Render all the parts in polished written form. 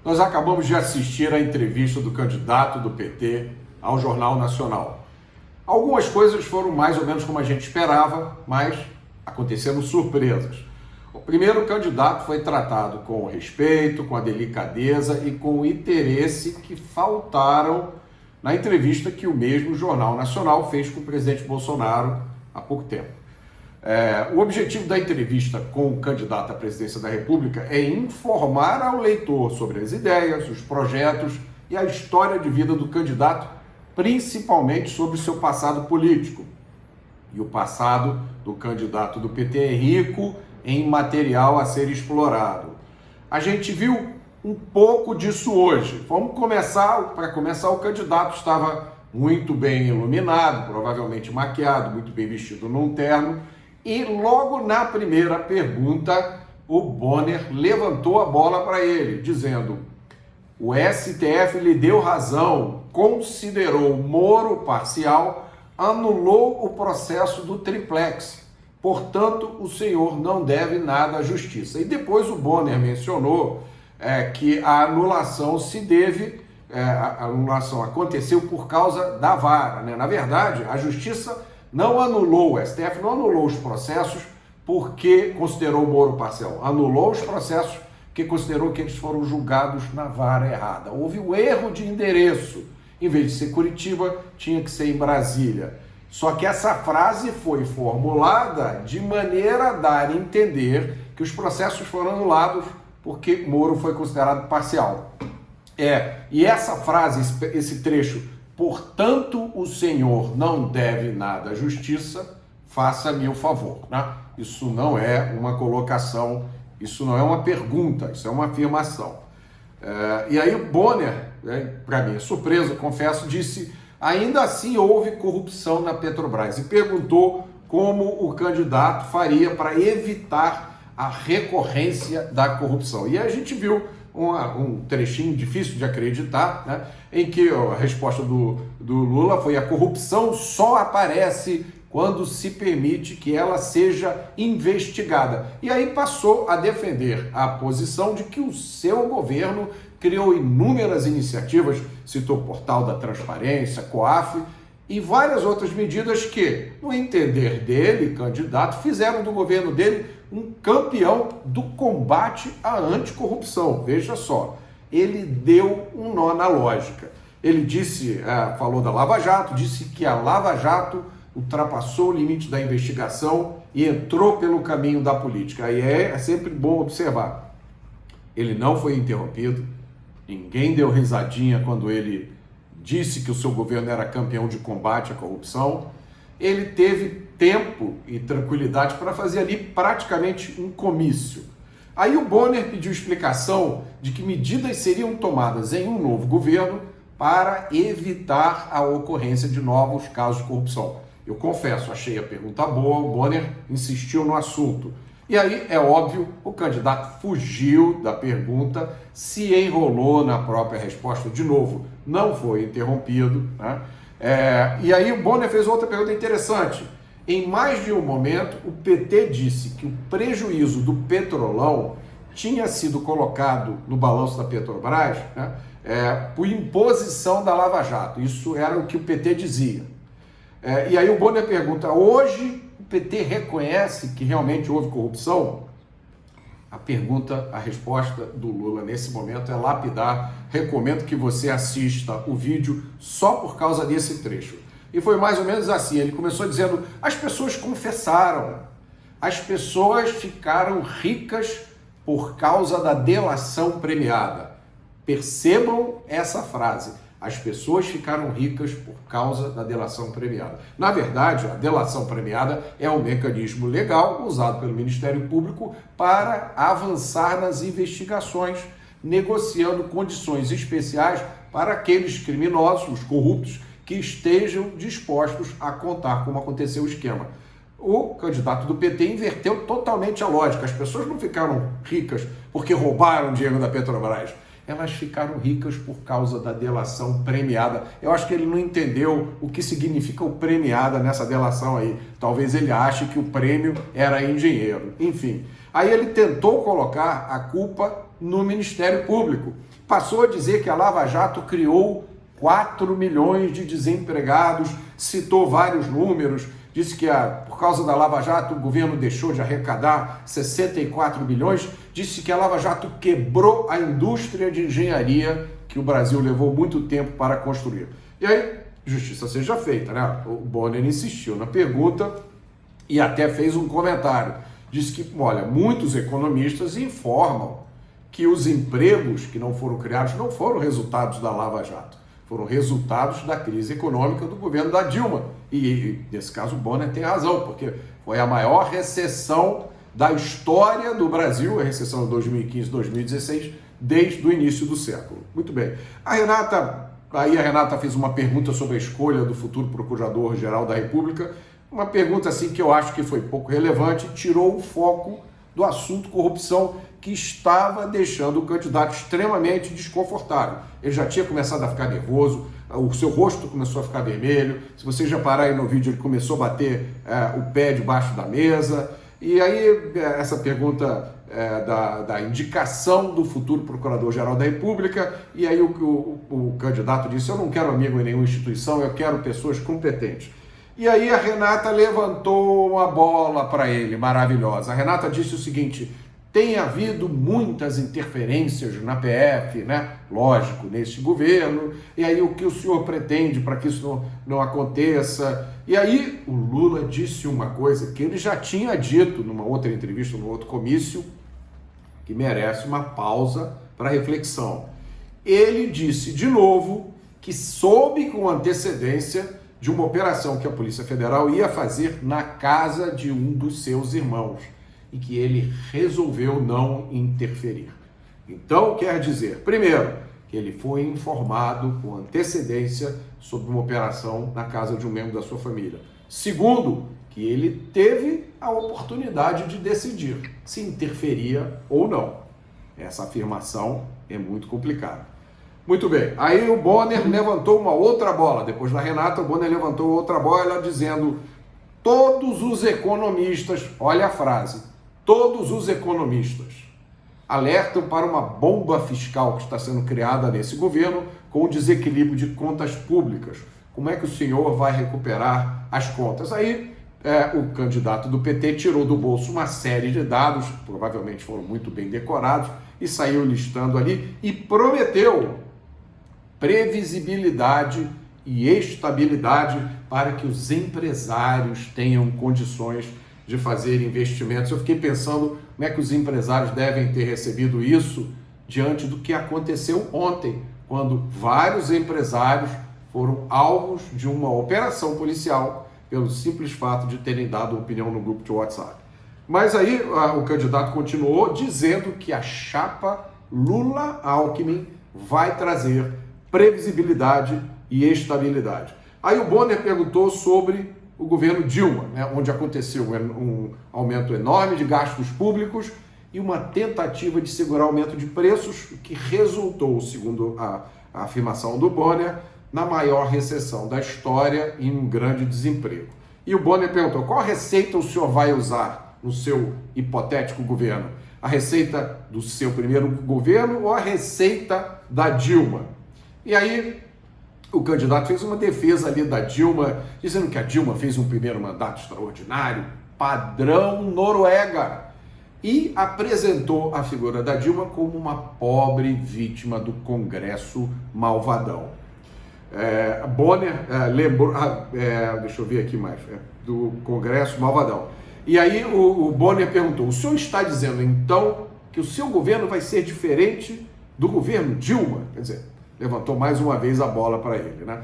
Nós acabamos de assistir à entrevista do candidato do PT ao Jornal Nacional. Algumas coisas foram mais ou menos como a gente esperava, mas aconteceram surpresas. O primeiro candidato foi tratado com respeito, com a delicadeza e com o interesse que faltaram na entrevista que o mesmo Jornal Nacional fez com o presidente Bolsonaro há pouco tempo. O objetivo da entrevista com o candidato à presidência da República é informar ao leitor sobre as ideias, os projetos e a história de vida do candidato, principalmente sobre o seu passado político. E o passado do candidato do PT é rico em material a ser explorado. A gente viu um pouco disso hoje. Para começar, o candidato estava muito bem iluminado, provavelmente maquiado, muito bem vestido num terno, e logo na primeira pergunta, o Bonner levantou a bola para ele, dizendo: o STF lhe deu razão, considerou Moro parcial, anulou o processo do triplex. Portanto, o senhor não deve nada à justiça. E depois o Bonner mencionou que a anulação a anulação aconteceu por causa da vara, né? Na verdade, a justiça não anulou, o STF não anulou os processos porque considerou o Moro parcial. Anulou os processos porque considerou que eles foram julgados na vara errada. Houve um erro de endereço. Em vez de ser Curitiba, tinha que ser em Brasília. Só que essa frase foi formulada de maneira a dar a entender que os processos foram anulados porque Moro foi considerado parcial. E essa frase, esse trecho, portanto o senhor não deve nada à justiça, faça-me o favor, né? Isso não é uma colocação, isso não é uma pergunta, isso é uma afirmação. E aí o Bonner, para minha surpresa, confesso, disse: ainda assim houve corrupção na Petrobras, e perguntou como o candidato faria para evitar a recorrência da corrupção. E a gente viu um trechinho difícil de acreditar, né, em que a resposta do Lula foi: a corrupção só aparece quando se permite que ela seja investigada. E aí passou a defender a posição de que o seu governo criou inúmeras iniciativas, citou o Portal da Transparência, COAF e várias outras medidas que, no entender dele, candidato, fizeram do governo dele um campeão do combate à anticorrupção. Veja só, ele deu um nó na lógica. Ele falou da Lava Jato, disse que a Lava Jato ultrapassou o limite da investigação e entrou pelo caminho da política. Aí é sempre bom observar. Ele não foi interrompido, ninguém deu risadinha quando ele disse que o seu governo era campeão de combate à corrupção. Ele teve tempo e tranquilidade para fazer ali praticamente um comício. Aí o Bonner pediu explicação de que medidas seriam tomadas em um novo governo para evitar a ocorrência de novos casos de corrupção. Eu confesso, achei a pergunta boa, o Bonner insistiu no assunto. E aí, é óbvio, o candidato fugiu da pergunta, se enrolou na própria resposta de novo, não foi interrompido, né? E aí o Bonner fez outra pergunta interessante. Em mais de um momento, o PT disse que o prejuízo do Petrolão tinha sido colocado no balanço da Petrobras, né, por imposição da Lava Jato. Isso era o que o PT dizia. E aí o Bonner pergunta: hoje o PT reconhece que realmente houve corrupção? A resposta do Lula nesse momento é lapidar. Recomendo que você assista o vídeo só por causa desse trecho. E foi mais ou menos assim, ele começou dizendo: as pessoas confessaram, as pessoas ficaram ricas por causa da delação premiada. Percebam essa frase. As pessoas ficaram ricas por causa da delação premiada. Na verdade, a delação premiada é um mecanismo legal usado pelo Ministério Público para avançar nas investigações, negociando condições especiais para aqueles criminosos, os corruptos, que estejam dispostos a contar como aconteceu o esquema. O candidato do PT inverteu totalmente a lógica. As pessoas não ficaram ricas porque roubaram dinheiro da Petrobras. Elas ficaram ricas por causa da delação premiada. Eu acho que ele não entendeu o que significa o premiada nessa delação aí. Talvez ele ache que o prêmio era em dinheiro. Enfim, aí ele tentou colocar a culpa no Ministério Público Passou a dizer que a Lava Jato criou 4 milhões de desempregados, citou vários números, disse que por causa da Lava Jato o governo deixou de arrecadar 64 bilhões, disse que a Lava Jato quebrou a indústria de engenharia que o Brasil levou muito tempo para construir. E aí, justiça seja feita, né? O Bonner insistiu na pergunta e até fez um comentário. Disse que, olha, muitos economistas informam que os empregos que não foram criados não foram resultados da Lava Jato, foram resultados da crise econômica do governo da Dilma. E nesse caso o Bonner tem razão, porque foi a maior recessão da história do Brasil, a recessão de 2015, 2016, desde o início do século. Muito bem. A Renata fez uma pergunta sobre a escolha do futuro Procurador-Geral da República, uma pergunta assim que eu acho que foi pouco relevante, tirou o foco do assunto corrupção, que estava deixando o candidato extremamente desconfortável. Ele já tinha começado a ficar nervoso, o seu rosto começou a ficar vermelho, se você já parar aí no vídeo, ele começou a bater o pé debaixo da mesa, e aí essa pergunta da indicação do futuro Procurador-Geral da República, e aí o candidato disse, eu não quero amigo em nenhuma instituição, eu quero pessoas competentes. E aí a Renata levantou uma bola para ele, maravilhosa. A Renata disse o seguinte, tem havido muitas interferências na PF, né? Lógico, neste governo, e aí o que o senhor pretende para que isso não aconteça? E aí o Lula disse uma coisa que ele já tinha dito numa outra entrevista, num outro comício, que merece uma pausa para reflexão. Ele disse de novo que soube com antecedência de uma operação que a Polícia Federal ia fazer na casa de um dos seus irmãos e que ele resolveu não interferir. Então, quer dizer, primeiro, que ele foi informado com antecedência sobre uma operação na casa de um membro da sua família. Segundo, que ele teve a oportunidade de decidir se interferia ou não. Essa afirmação é muito complicada. Muito bem, aí o Bonner levantou uma outra bola, depois da Renata, o Bonner levantou outra bola dizendo, todos os economistas, olha a frase, todos os economistas alertam para uma bomba fiscal que está sendo criada nesse governo com o desequilíbrio de contas públicas. Como é que o senhor vai recuperar as contas? Aí o candidato do PT tirou do bolso uma série de dados, provavelmente foram muito bem decorados, e saiu listando ali e prometeu previsibilidade e estabilidade para que os empresários tenham condições de fazer investimentos. Eu fiquei pensando como é que os empresários devem ter recebido isso diante do que aconteceu ontem, quando vários empresários foram alvos de uma operação policial pelo simples fato de terem dado opinião no grupo de WhatsApp. Mas aí o candidato continuou dizendo que a chapa Lula-Alckmin vai trazer previsibilidade e estabilidade. Aí o Bonner perguntou sobre o governo Dilma, né, onde aconteceu um aumento enorme de gastos públicos e uma tentativa de segurar o aumento de preços, que resultou, segundo a afirmação do Bonner, na maior recessão da história e um grande desemprego. E o Bonner perguntou, qual receita o senhor vai usar no seu hipotético governo? A receita do seu primeiro governo ou a receita da Dilma? E aí o candidato fez uma defesa ali da Dilma, dizendo que a Dilma fez um primeiro mandato extraordinário, padrão Noruega, e apresentou a figura da Dilma como uma pobre vítima do Congresso malvadão. Bonner lembrou, deixa eu ver aqui mais, do Congresso malvadão. E aí o Bonner perguntou, o senhor está dizendo então que o seu governo vai ser diferente do governo Dilma? Quer dizer, levantou mais uma vez a bola para ele, né?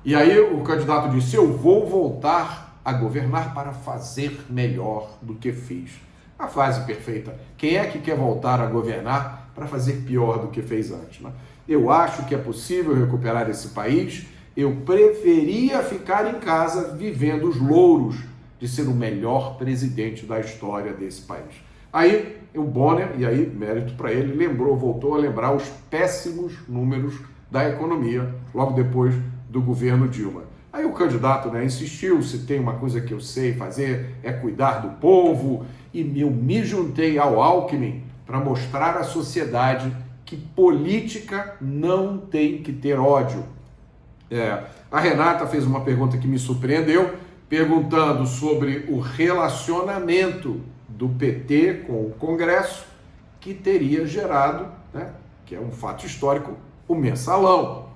E aí o candidato disse, eu vou voltar a governar para fazer melhor do que fiz. A frase perfeita. Quem é que quer voltar a governar para fazer pior do que fez antes, né? Eu acho que é possível recuperar esse país. Eu preferia ficar em casa vivendo os louros de ser o melhor presidente da história desse país. Aí o Bonner, e aí mérito para ele, voltou a lembrar os péssimos números da economia logo depois do governo Dilma. Aí o candidato, né, insistiu, se tem uma coisa que eu sei fazer é cuidar do povo, e eu me juntei ao Alckmin para mostrar à sociedade que política não tem que ter ódio. A Renata fez uma pergunta que me surpreendeu, perguntando sobre o relacionamento do PT com o Congresso, que teria gerado, né, que é um fato histórico, o mensalão.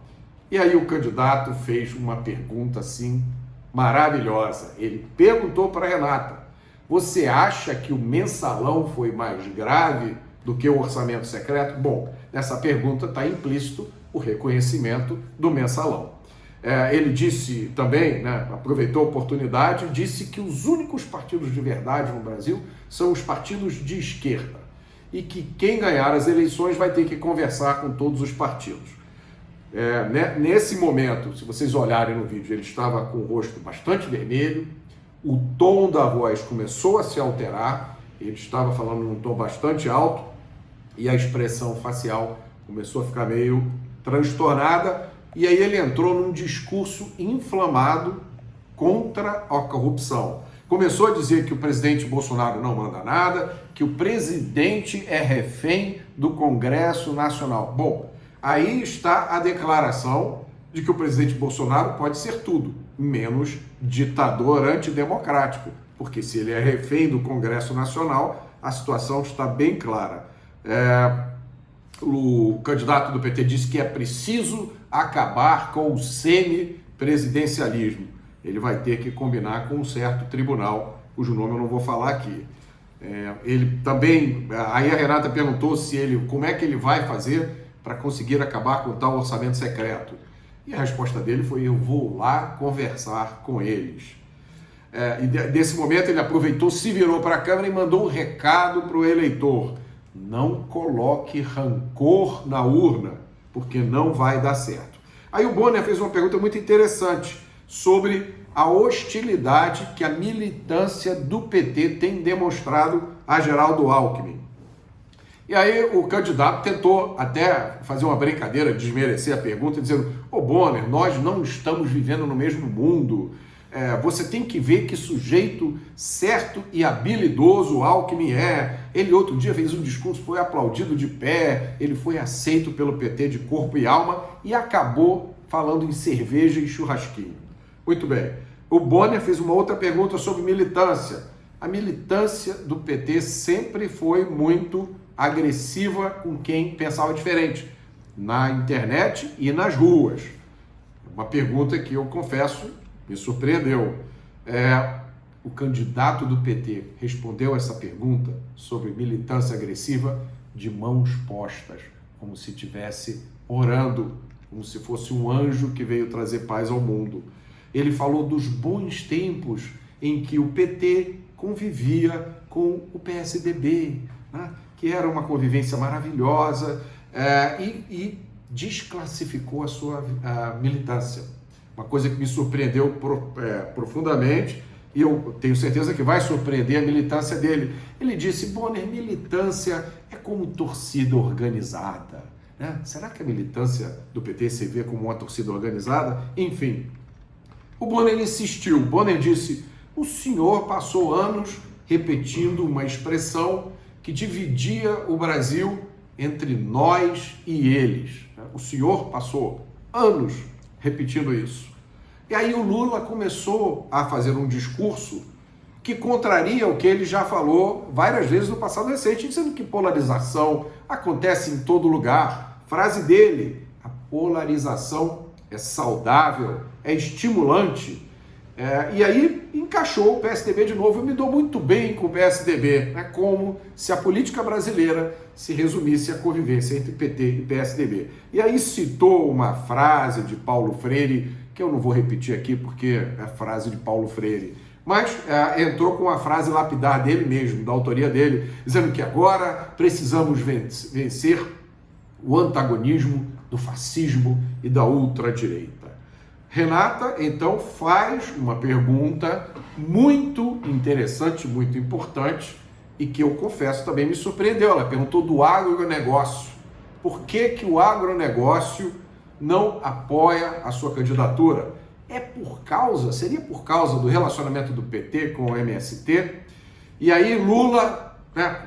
E aí o candidato fez uma pergunta assim maravilhosa. Ele perguntou para a Renata: você acha que o mensalão foi mais grave do que o orçamento secreto? Bom, nessa pergunta está implícito o reconhecimento do mensalão. Ele disse também, né, aproveitou a oportunidade, disse que os únicos partidos de verdade no Brasil são os partidos de esquerda e que quem ganhar as eleições vai ter que conversar com todos os partidos. Nesse momento, se vocês olharem no vídeo, ele estava com o rosto bastante vermelho, o tom da voz começou a se alterar, ele estava falando num tom bastante alto e a expressão facial começou a ficar meio transtornada, e aí ele entrou num discurso inflamado contra a corrupção. Começou a dizer que o presidente Bolsonaro não manda nada, que o presidente é refém do Congresso Nacional. Bom, aí está a declaração de que o presidente Bolsonaro pode ser tudo, menos ditador antidemocrático, porque se ele é refém do Congresso Nacional, a situação está bem clara. O candidato do PT disse que é preciso acabar com o semipresidencialismo. Ele vai ter que combinar com um certo tribunal, cujo nome eu não vou falar aqui. Ele também, aí a Renata perguntou como é que ele vai fazer para conseguir acabar com tal orçamento secreto. E a resposta dele foi: eu vou lá conversar com eles. E nesse momento ele aproveitou, se virou para a câmera e mandou um recado para o eleitor: não coloque rancor na urna, porque não vai dar certo. Aí o Bonner fez uma pergunta muito interessante sobre a hostilidade que a militância do PT tem demonstrado a Geraldo Alckmin. E aí o candidato tentou até fazer uma brincadeira, desmerecer a pergunta, dizendo: ô Bonner, nós não estamos vivendo no mesmo mundo. Você tem que ver que sujeito certo e habilidoso o Alckmin é. Ele outro dia fez um discurso, foi aplaudido de pé, ele foi aceito pelo PT de corpo e alma e acabou falando em cerveja e churrasquinho. Muito bem. O Bonner fez uma outra pergunta sobre militância. A militância do PT sempre foi muito agressiva com quem pensava diferente, na internet e nas ruas. Uma pergunta que eu confesso me surpreendeu. O candidato do PT respondeu essa pergunta sobre militância agressiva de mãos postas, como se estivesse orando, como se fosse um anjo que veio trazer paz ao mundo. Ele falou dos bons tempos em que o PT convivia com o PSDB, né? Que era uma convivência maravilhosa, e desclassificou a sua militância. Uma coisa que me surpreendeu profundamente, e eu tenho certeza que vai surpreender a militância dele. Ele disse: Bonner, militância é como torcida organizada. Né? Será que a militância do PT se vê como uma torcida organizada? Enfim, o Bonner insistiu. O Bonner disse: o senhor passou anos repetindo uma expressão que dividia o Brasil entre nós e eles. O senhor passou anos repetindo isso. E aí o Lula começou a fazer um discurso que contraria o que ele já falou várias vezes no passado recente, dizendo que polarização acontece em todo lugar. Frase dele: a polarização é saudável, é estimulante. E aí encaixou o PSDB de novo. Eu me dou muito bem com o PSDB, né? Como se a política brasileira se resumisse à convivência entre PT e PSDB. E aí citou uma frase de Paulo Freire, que eu não vou repetir aqui porque é a frase de Paulo Freire, mas entrou com a frase lapidar dele mesmo, da autoria dele, dizendo que agora precisamos vencer o antagonismo do fascismo e da ultradireita. Renata, então, faz uma pergunta muito interessante, muito importante, e que eu confesso também me surpreendeu. Ela perguntou do agronegócio. Por que o agronegócio não apoia a sua candidatura? Seria por causa do relacionamento do PT com o MST? E aí Lula, né,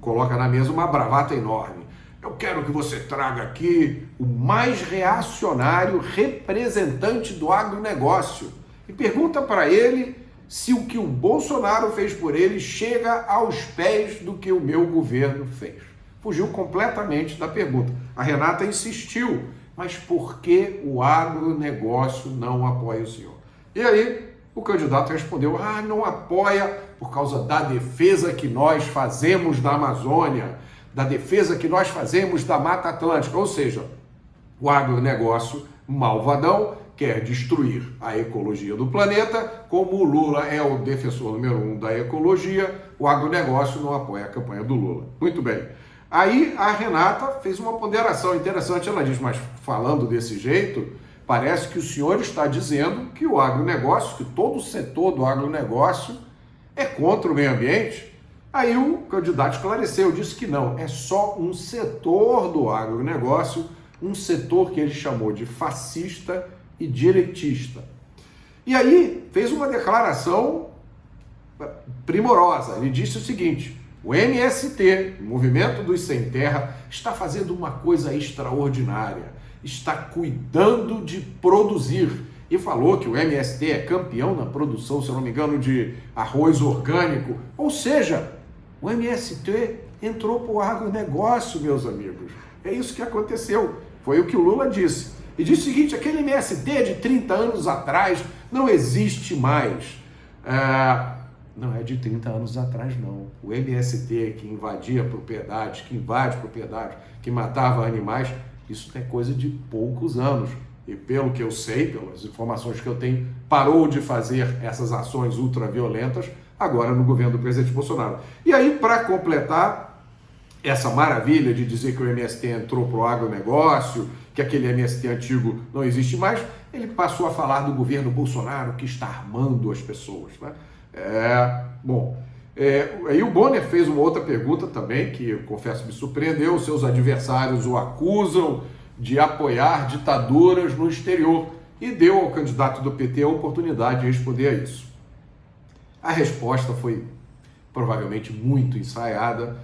coloca na mesa uma bravata enorme. eu quero que você traga aqui o mais reacionário representante do agronegócio e pergunta para ele se o que o Bolsonaro fez por ele chega aos pés do que o meu governo fez. Fugiu completamente da pergunta. A Renata insistiu, mas por que o agronegócio não apoia o senhor? E aí o candidato respondeu, não apoia por causa da defesa que nós fazemos da Amazônia, da defesa que nós fazemos da Mata Atlântica, ou seja, o agronegócio malvadão quer destruir a ecologia do planeta, como o Lula é o defensor número 1 da ecologia, o agronegócio não apoia a campanha do Lula. Muito bem. Aí a Renata fez uma ponderação interessante, ela diz, mas falando desse jeito, parece que o senhor está dizendo que o agronegócio, que todo o setor do agronegócio é contra o meio ambiente. Aí o candidato esclareceu, disse que não, é só um setor do agronegócio, um setor que ele chamou de fascista e direitista. E aí fez uma declaração primorosa. Ele disse o seguinte, o MST, o Movimento dos Sem Terra, está fazendo uma coisa extraordinária, está cuidando de produzir. E falou que o MST é campeão na produção, se eu não me engano, de arroz orgânico. Ou seja, o MST entrou para o agronegócio, meus amigos. É isso que aconteceu. Foi o que o Lula disse. E disse o seguinte, aquele MST de 30 anos atrás não existe mais. Não é de 30 anos atrás, não. O MST que invadia propriedades, que invade propriedades, que matava animais, isso é coisa de poucos anos. E pelo que eu sei, pelas informações que eu tenho, parou de fazer essas ações ultraviolentas agora no governo do presidente Bolsonaro. E aí, para completar essa maravilha de dizer que o MST entrou para o agronegócio, que aquele MST antigo não existe mais, ele passou a falar do governo Bolsonaro que está armando as pessoas, né? Aí o Bonner fez uma outra pergunta também, que eu confesso me surpreendeu, seus adversários o acusam de apoiar ditaduras no exterior e deu ao candidato do PT a oportunidade de responder a isso. A resposta foi provavelmente muito ensaiada,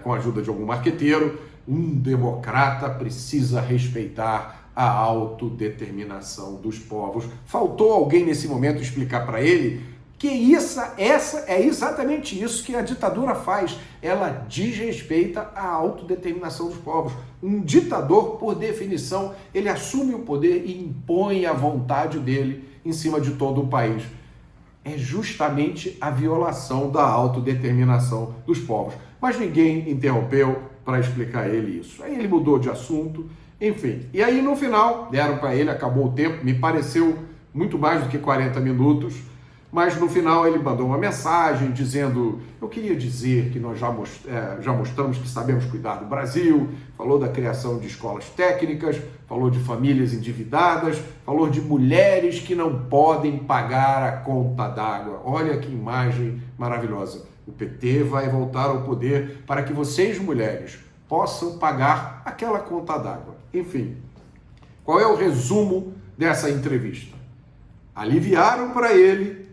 com a ajuda de algum marqueteiro. Um democrata precisa respeitar a autodeterminação dos povos. Faltou alguém nesse momento explicar para ele que essa é exatamente isso que a ditadura faz. Ela desrespeita a autodeterminação dos povos. Um ditador, por definição, ele assume o poder e impõe a vontade dele em cima de todo o país. É justamente a violação da autodeterminação dos povos. Mas ninguém interrompeu para explicar a ele isso. Aí ele mudou de assunto, enfim. E aí no final, deram para ele, acabou o tempo, me pareceu muito mais do que 40 minutos, mas no final ele mandou uma mensagem dizendo, eu queria dizer que nós já mostramos que sabemos cuidar do Brasil, falou da criação de escolas técnicas, falou de famílias endividadas, falou de mulheres que não podem pagar a conta d'água. Olha que imagem maravilhosa. O PT vai voltar ao poder para que vocês, mulheres, possam pagar aquela conta d'água. Enfim, qual é o resumo dessa entrevista? Aliviaram para ele,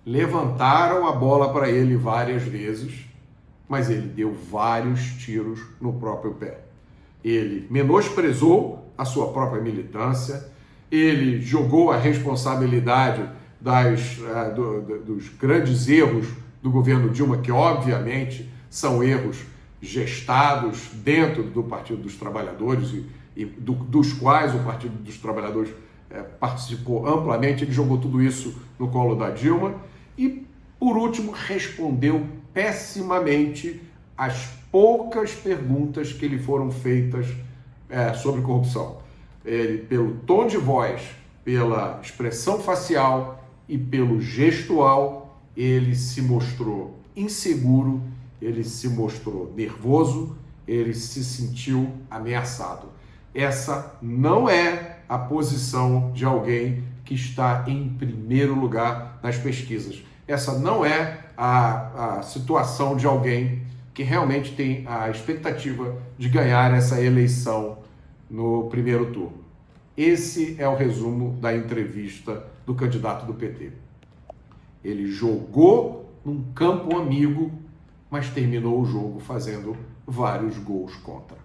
levantaram a bola para ele várias vezes, mas ele deu vários tiros no próprio pé. Ele menosprezou a sua própria militância, ele jogou a responsabilidade dos grandes erros do governo Dilma, que obviamente são erros gestados dentro do Partido dos Trabalhadores e dos quais o Partido dos Trabalhadores participou amplamente. Ele jogou tudo isso no colo da Dilma e, por último, respondeu pessimamente às poucas perguntas que lhe foram feitas sobre corrupção. Ele, pelo tom de voz, pela expressão facial e pelo gestual, ele se mostrou inseguro, ele se mostrou nervoso, ele se sentiu ameaçado. Essa não é a posição de alguém que está em primeiro lugar nas pesquisas. Essa não é a situação de alguém que realmente tem a expectativa de ganhar essa eleição no primeiro turno. Esse é o resumo da entrevista do candidato do PT. Ele jogou num campo amigo, mas terminou o jogo fazendo vários gols contra.